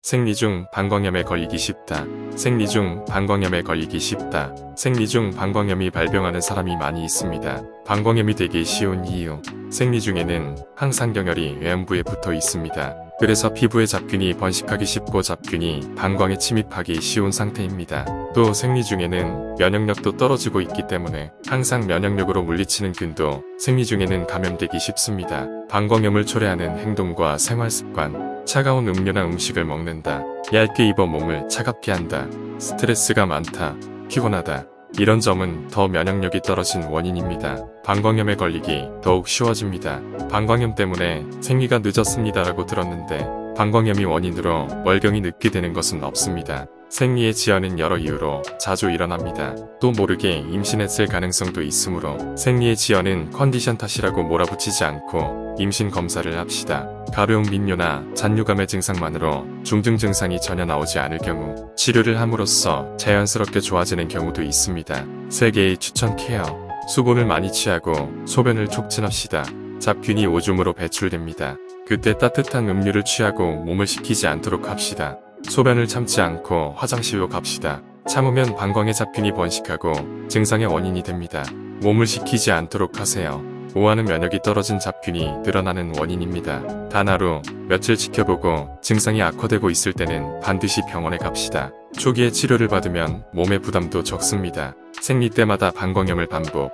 생리 중 방광염에 걸리기 쉽다. 생리 중 방광염에 걸리기 쉽다. 생리 중 방광염이 발병하는 사람이 많이 있습니다. 방광염이 되기 쉬운 이유. 생리 중에는 항상경혈이 외음부에 붙어 있습니다. 그래서 피부에 잡균이 번식하기 쉽고 잡균이 방광에 침입하기 쉬운 상태입니다. 또 생리 중에는 면역력도 떨어지고 있기 때문에 항상 면역력으로 물리치는 균도 생리 중에는 감염되기 쉽습니다. 방광염을 초래하는 행동과 생활습관. 차가운 음료나 음식을 먹는다. 얇게 입어 몸을 차갑게 한다. 스트레스가 많다. 피곤하다. 이런 점은 더 면역력이 떨어진 원인입니다. 방광염에 걸리기 더욱 쉬워집니다. 방광염 때문에 생리가 늦었습니다라고 들었는데 방광염이 원인으로 월경이 늦게 되는 것은 없습니다. 생리의 지연은 여러 이유로 자주 일어납니다. 또 모르게 임신했을 가능성도 있으므로 생리의 지연은 컨디션 탓이라고 몰아붙이지 않고 임신 검사를 합시다. 가벼운 민뇨나 잔류감의 증상만으로 중증 증상이 전혀 나오지 않을 경우 치료를 함으로써 자연스럽게 좋아지는 경우도 있습니다. 3개의 추천 케어. 수분을 많이 취하고 소변을 촉진합시다. 잡균이 오줌으로 배출됩니다. 그때 따뜻한 음료를 취하고 몸을 식히지 않도록 합시다. 소변을 참지 않고 화장실로 갑시다. 참으면 방광에 잡균이 번식하고 증상의 원인이 됩니다. 몸을 식히지 않도록 하세요. 오하는 면역이 떨어진 잡균이 늘어나는 원인입니다. 단 하루, 며칠 지켜보고 증상이 악화되고 있을 때는 반드시 병원에 갑시다. 초기에 치료를 받으면 몸의 부담도 적습니다. 생리 때마다 방광염을 반복,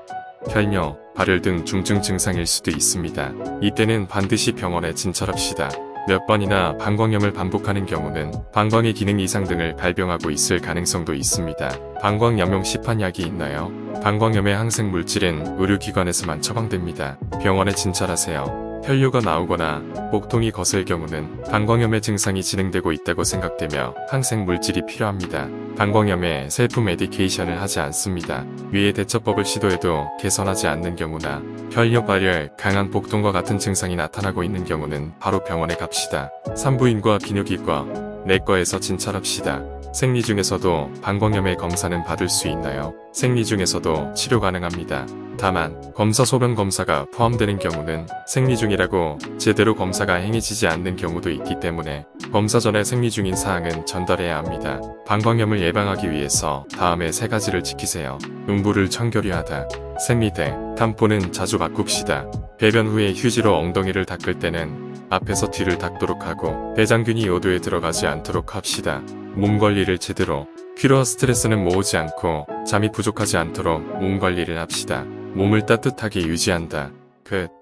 혈뇨, 발열 등 중증 증상일 수도 있습니다. 이때는 반드시 병원에 진찰합시다. 몇 번이나 방광염을 반복하는 경우는 방광의 기능 이상 등을 발병하고 있을 가능성도 있습니다. 방광염용 시판약이 있나요? 방광염의 항생 물질은 의료기관에서만 처방됩니다. 병원에 진찰하세요. 혈뇨가 나오거나 복통이 거셀 경우는 방광염의 증상이 진행되고 있다고 생각되며 항생 물질이 필요합니다. 방광염에 셀프 메디케이션을 하지 않습니다. 위의 대처법을 시도해도 개선하지 않는 경우나 혈뇨 발열, 강한 복통과 같은 증상이 나타나고 있는 경우는 바로 병원에 갑시다. 산부인과 비뇨기과, 내과에서 진찰합시다. 생리 중에서도 방광염의 검사는 받을 수 있나요? 생리 중에서도 치료 가능합니다. 다만 검사 소변 검사가 포함되는 경우는 생리 중이라고 제대로 검사가 행해지지 않는 경우도 있기 때문에 검사 전에 생리 중인 사항은 전달해야 합니다. 방광염을 예방하기 위해서 다음에 3가지를 지키세요. 음부를 청결히하다. 생리대, 탐포는 자주 바꿉시다. 배변 후에 휴지로 엉덩이를 닦을 때는 앞에서 뒤를 닦도록 하고 대장균이 요도에 들어가지 않도록 합시다. 몸 관리를 제대로. 피로와 스트레스는 모으지 않고 잠이 부족하지 않도록 몸 관리를 합시다. 몸을 따뜻하게 유지한다. 끝.